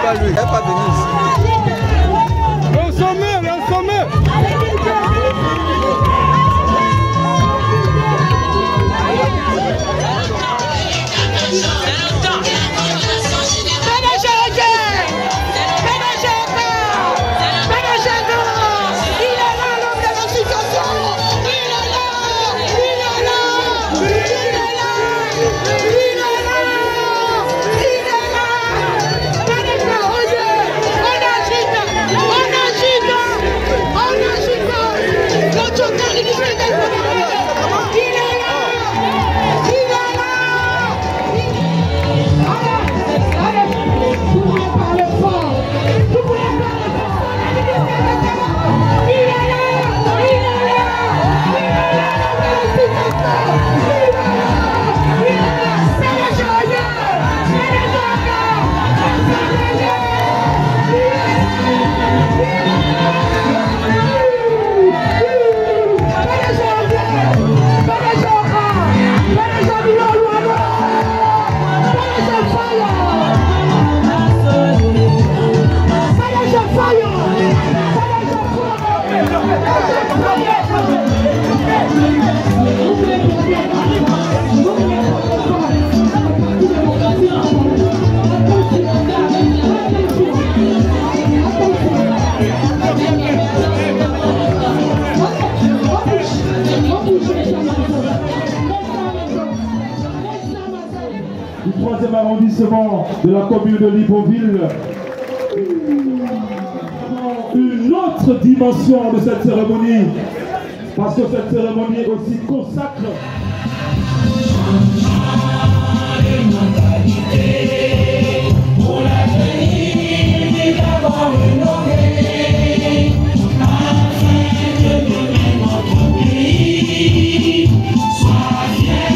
pas lui, il n'est pas venu ici. Le sommet, le sommet. Du 3e arrondissement de la commune de Libreville, une autre dimension de cette cérémonie, parce que cette cérémonie aussi consacre pour l'avenir des d'abord honoré, afin que demain notre pays soit fier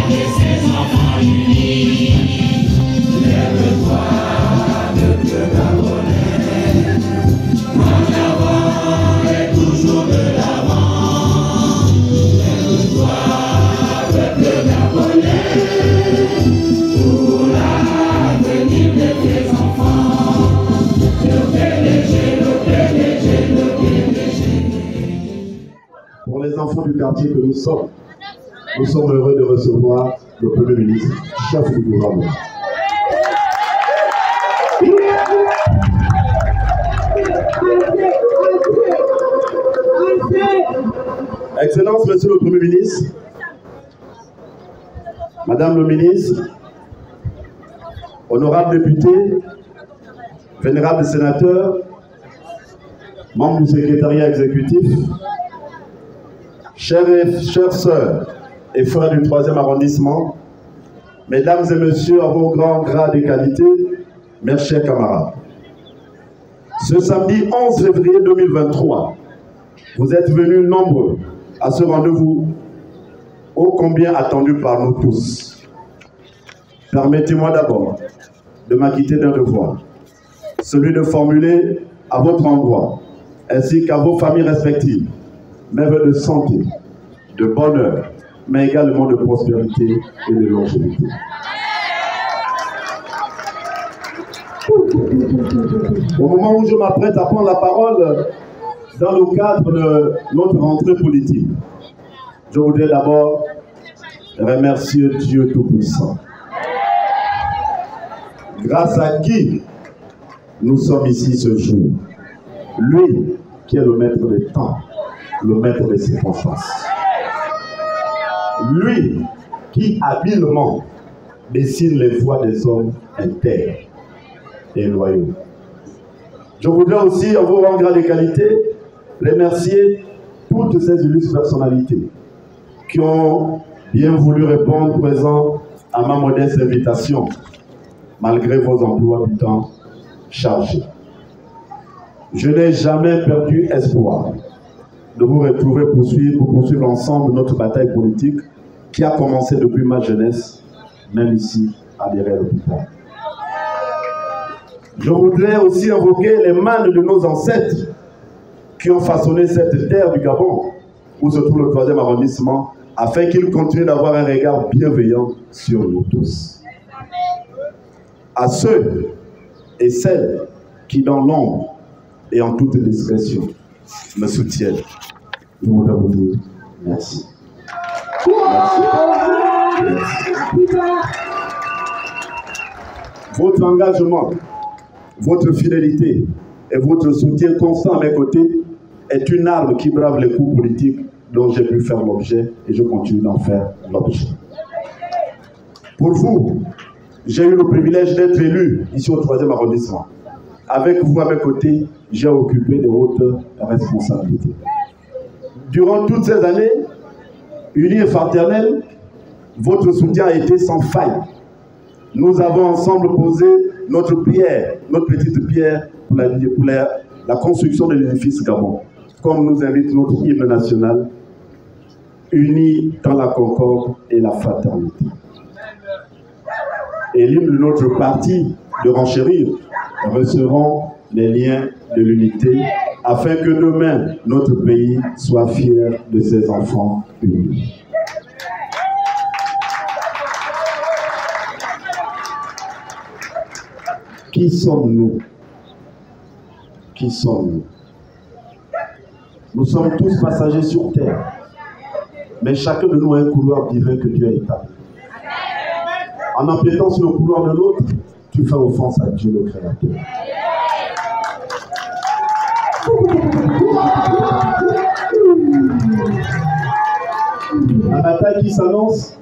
de ses enfants unis. Lève-toi, peuple gabonais, en avant et toujours de l'avant. Lève-toi, peuple gabonais, pour l'avenir de tes enfants. Le PDG, le PDG, le PDG. Pour les enfants du quartier que nous sommes heureux de recevoir le Premier ministre, chef du gouvernement. Excellence, Monsieur le Premier ministre, Madame le ministre, honorables députés, vénérables sénateurs, membres du secrétariat exécutif, chères sœurs et frères du 3e arrondissement, mesdames et messieurs, à vos grands grades et qualités, mes chers camarades. Ce samedi 11 février 2023, vous êtes venus nombreux à ce rendez-vous ô combien attendu par nous tous. Permettez-moi d'abord de m'acquitter d'un devoir, celui de formuler à votre endroit, ainsi qu'à vos familles respectives, mes vœux de santé, de bonheur, mais également de prospérité et de longévité. Au moment où je m'apprête à prendre la parole dans le cadre de notre rentrée politique, je voudrais d'abord remercier Dieu Tout-Puissant, grâce à qui nous sommes ici ce jour. Lui qui est le maître des temps, le maître des circonstances. Lui qui habilement dessine les voies des hommes intègres et loyaux. Je voudrais aussi, en vos rangs grades et qualités, remercier toutes ces illustres personnalités qui ont bien voulu répondre présent à ma modeste invitation, malgré vos emplois du temps chargés. Je n'ai jamais perdu espoir de vous retrouver pour poursuivre ensemble notre bataille politique qui a commencé depuis ma jeunesse, même ici à Derrière-l'Hôpital. Je voudrais aussi invoquer les mains de nos ancêtres qui ont façonné cette terre du Gabon, où se trouve le 3e arrondissement, afin qu'ils continuent d'avoir un regard bienveillant sur nous tous. À ceux et celles qui, dans l'ombre et en toute discrétion, me soutiennent. Je voudrais vous dire merci. Merci. Votre engagement, votre fidélité et votre soutien constant à mes côtés est une arme qui brave les coups politiques dont j'ai pu faire l'objet et je continue d'en faire l'objet. Pour vous, j'ai eu le privilège d'être élu ici au 3e arrondissement. Avec vous à mes côtés, j'ai occupé de hautes responsabilités. Durant toutes ces années, unis et fraternels, votre soutien a été sans faille. Nous avons ensemble posé notre petite pierre pour la construction de l'édifice Gabon, comme nous invite notre hymne national, unis dans la concorde et la fraternité. Et l'hymne de notre parti de renchérir resserrons les liens de l'unité afin que demain notre pays soit fier de ses enfants unis. Qui sommes-nous? Qui sommes-nous? Nous sommes tous passagers sur terre, mais chacun de nous a un couloir divin que Dieu a établi. En empiétant sur le couloir de l'autre, tu fais offense à Dieu le Créateur. La bataille qui s'annonce,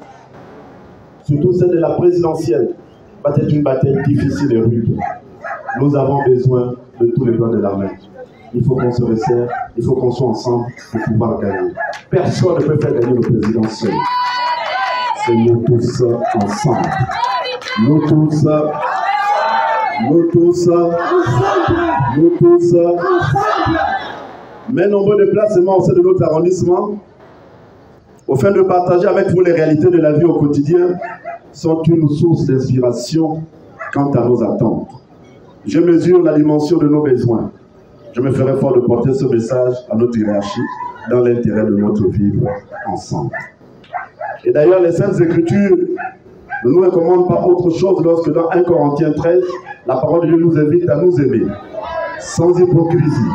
surtout celle de la présidentielle, va être une bataille difficile et rude. Nous avons besoin de tous les doigts de la main. Il faut qu'on se resserre, il faut qu'on soit ensemble pour pouvoir gagner. Personne ne peut faire gagner le président seul. C'est nous tous ensemble. Nous tous mais nombreux déplacements au sein de notre arrondissement, au fin de partager avec vous les réalités de la vie au quotidien, sont une source d'inspiration quant à nos attentes. Je mesure la dimension de nos besoins. Je me ferai fort de porter ce message à notre hiérarchie dans l'intérêt de notre vivre ensemble. Et d'ailleurs, les Saintes Écritures ne nous recommandent pas autre chose lorsque dans 1 Corinthiens 13, la parole de Dieu nous invite à nous aimer, sans hypocrisie,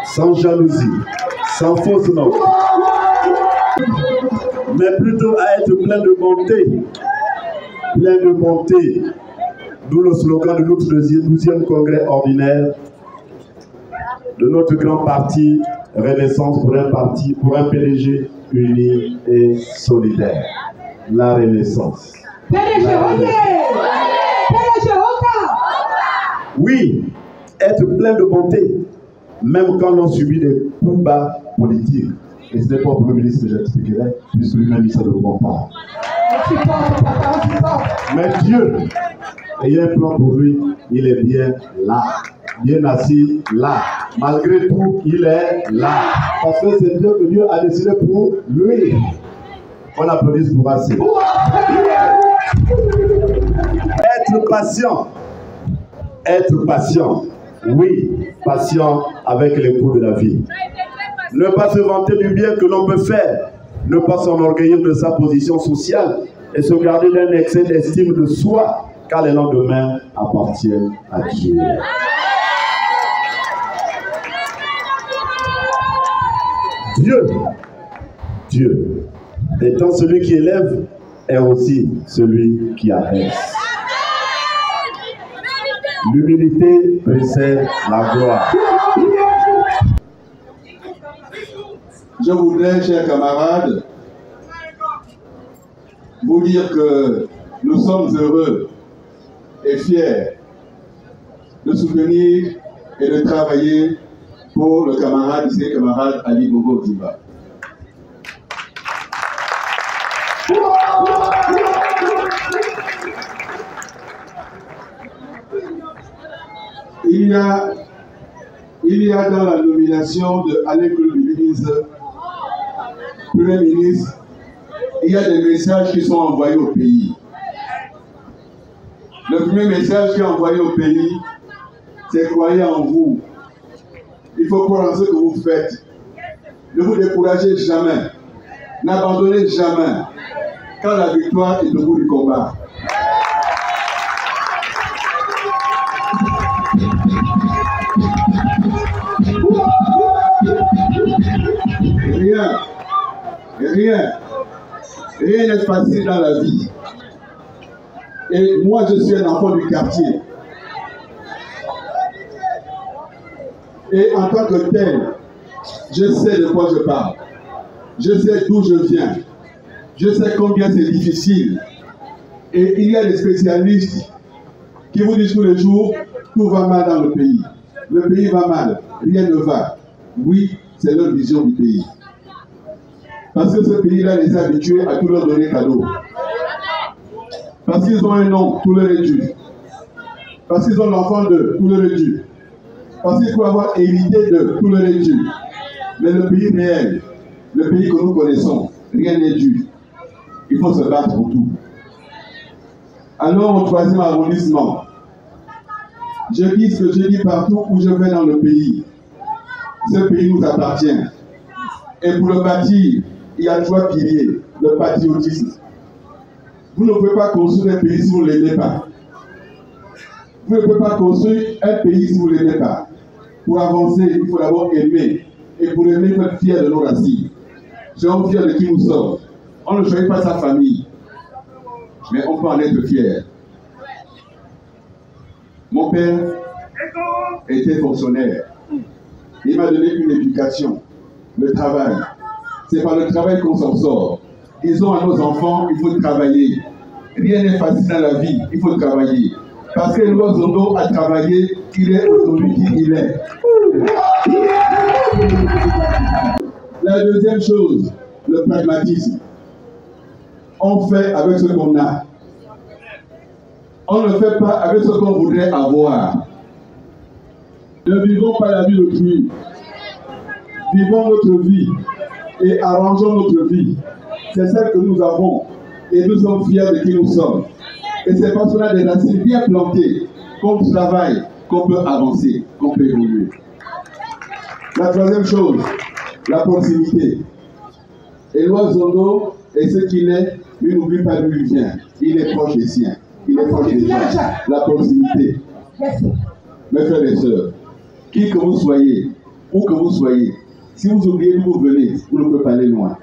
sans jalousie, sans fausse note, mais plutôt à être plein de bonté. Plein de bonté, d'où le slogan de notre 12e congrès ordinaire de notre grand parti Renaissance pour un PDG uni et solidaire. La Renaissance. Oui, être plein de bonté, même quand on subit des coups bas politiques. Et ce n'est pas pour le ministre que j'expliquerai, puisque lui-même il ne le comprend pas. Mais Dieu, ayant un plan pour lui, il est bien là, bien assis là. Malgré tout, il est là. Parce que c'est Dieu que Dieu a décidé pour lui. On applaudisse pour assez. Être patient. Être patient. Oui, patient avec les coups de la vie. Ne pas se vanter du bien que l'on peut faire. Ne pas s'enorgueillir de sa position sociale et se garder d'un excès d'estime de soi, car les lendemains appartiennent à Dieu. Dieu, étant celui qui élève, est aussi celui qui abaisse. L'humilité précède la gloire. Je voudrais, chers camarades, vous dire que nous sommes heureux et fiers de soutenir et de travailler pour le camarade Ali Bongo Ondimba. Il y a dans la nomination de Alain Koulibaly Premier ministre, il y a des messages qui sont envoyés au pays. Le premier message qui est envoyé au pays, c'est croyez en vous. Il faut croire en ce que vous faites. Ne vous découragez jamais. N'abandonnez jamais. Car la victoire est au bout du combat. Rien n'est facile dans la vie. Et moi, je suis un enfant du quartier. Et en tant que tel, je sais de quoi je parle. Je sais d'où je viens. Je sais combien c'est difficile. Et il y a des spécialistes qui vous disent tous les jours, tout va mal dans le pays. Le pays va mal, rien ne va. Oui, c'est leur vision du pays. Parce que ce pays-là les a habitués à tout leur donner cadeau. Parce qu'ils ont un nom, tout leur est dû. Parce qu'ils ont l'enfant d'eux, tout leur est dû. Parce qu'il faut avoir hérité d'eux, tout leur est dû. Mais le pays réel, le pays que nous connaissons, rien n'est dû. Il faut se battre pour tout. Alors au 3e arrondissement, je dis ce que je dis partout où je vais dans le pays. Ce pays nous appartient. Et pour le bâtir, il y a 3 piliers. Le patriotisme. Vous ne pouvez pas construire un pays si vous ne l'aimez pas. Vous ne pouvez pas construire un pays si vous ne l'aimez pas. Pour avancer, il faut d'abord aimer. Et pour aimer, il faut être fier de nos racines. Soyons fiers de qui nous sommes. On ne choisit pas sa famille. Mais on peut en être fier. Mon père était fonctionnaire. Il m'a donné une éducation, le travail. C'est par le travail qu'on s'en sort. Disons à nos enfants, il faut travailler. Rien n'est facile dans la vie, il faut travailler. Parce que Éloi Zondo a travaillé, il est aujourd'hui qui il est. La deuxième chose, le pragmatisme. On fait avec ce qu'on a. On ne fait pas avec ce qu'on voudrait avoir. Ne vivons pas la vie d'autrui. Vivons notre vie et arrangeons notre vie. C'est celle que nous avons et nous sommes fiers de qui nous sommes. Et c'est parce qu'on a des racines bien plantées qu'on travaille, qu'on peut avancer, qu'on peut évoluer. La troisième chose, la proximité. Éloi Zondo est ce qu'il est, lui n'oublie pas d'où il vient. Il est proche des siens. Il est proche des gens. La proximité. Mes frères et sœurs, qui que vous soyez, où que vous soyez, si vous oubliez d'où vous venez, vous ne pouvez pas aller loin.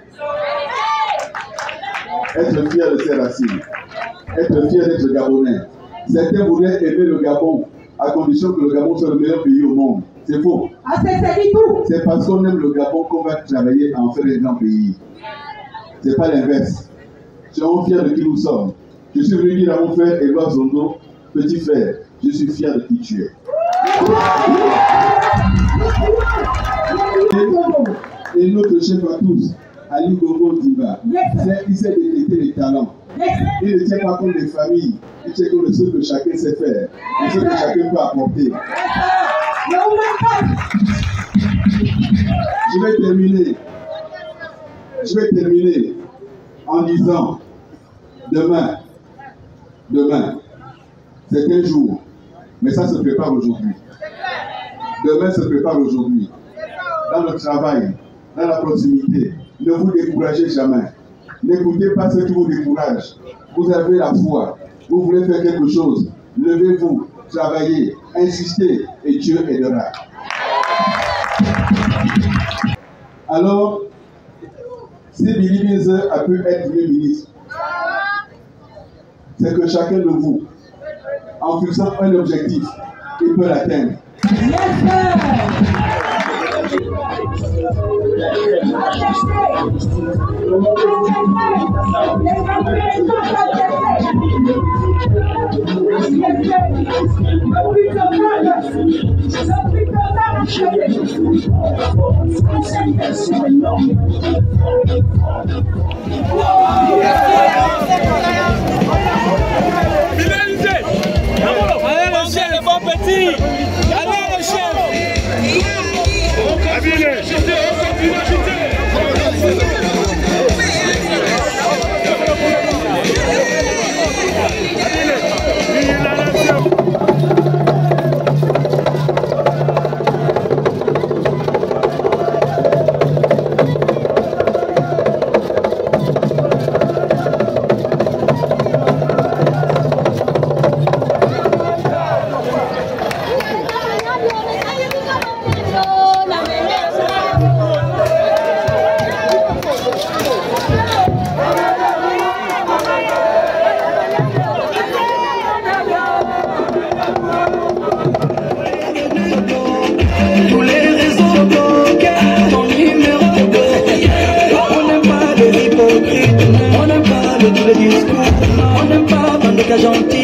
Être fier de ses racines, être fier d'être Gabonais. Certains voudraient aimer le Gabon à condition que le Gabon soit le meilleur pays au monde. C'est faux. C'est parce qu'on aime le Gabon qu'on va travailler à en faire un grand pays. Ce n'est pas l'inverse. Soyons fiers de qui nous sommes. Je suis venu dire à mon frère Éloi Zondo, petit frère, je suis fier de qui tu es. Et notre chef à tous, Ali Gogo Diba, il sait détecter les talents. Il ne tient pas compte des familles, il tient compte de ce que chacun sait faire, de ce que chacun peut apporter. Je vais terminer en disant, demain, c'est un jour, mais ça se prépare aujourd'hui. Demain se prépare aujourd'hui. Dans le travail, dans la proximité, ne vous découragez jamais. N'écoutez pas ce qui vous décourage. Vous avez la foi, vous voulez faire quelque chose. Levez-vous, travaillez, insistez et Dieu aidera. Alors, si Billy Bizer a pu être Premier ministre, c'est que chacun de vous, en fixant un objectif, il peut l'atteindre. Allez le chef, le bon petit. Allez le chef. gentil.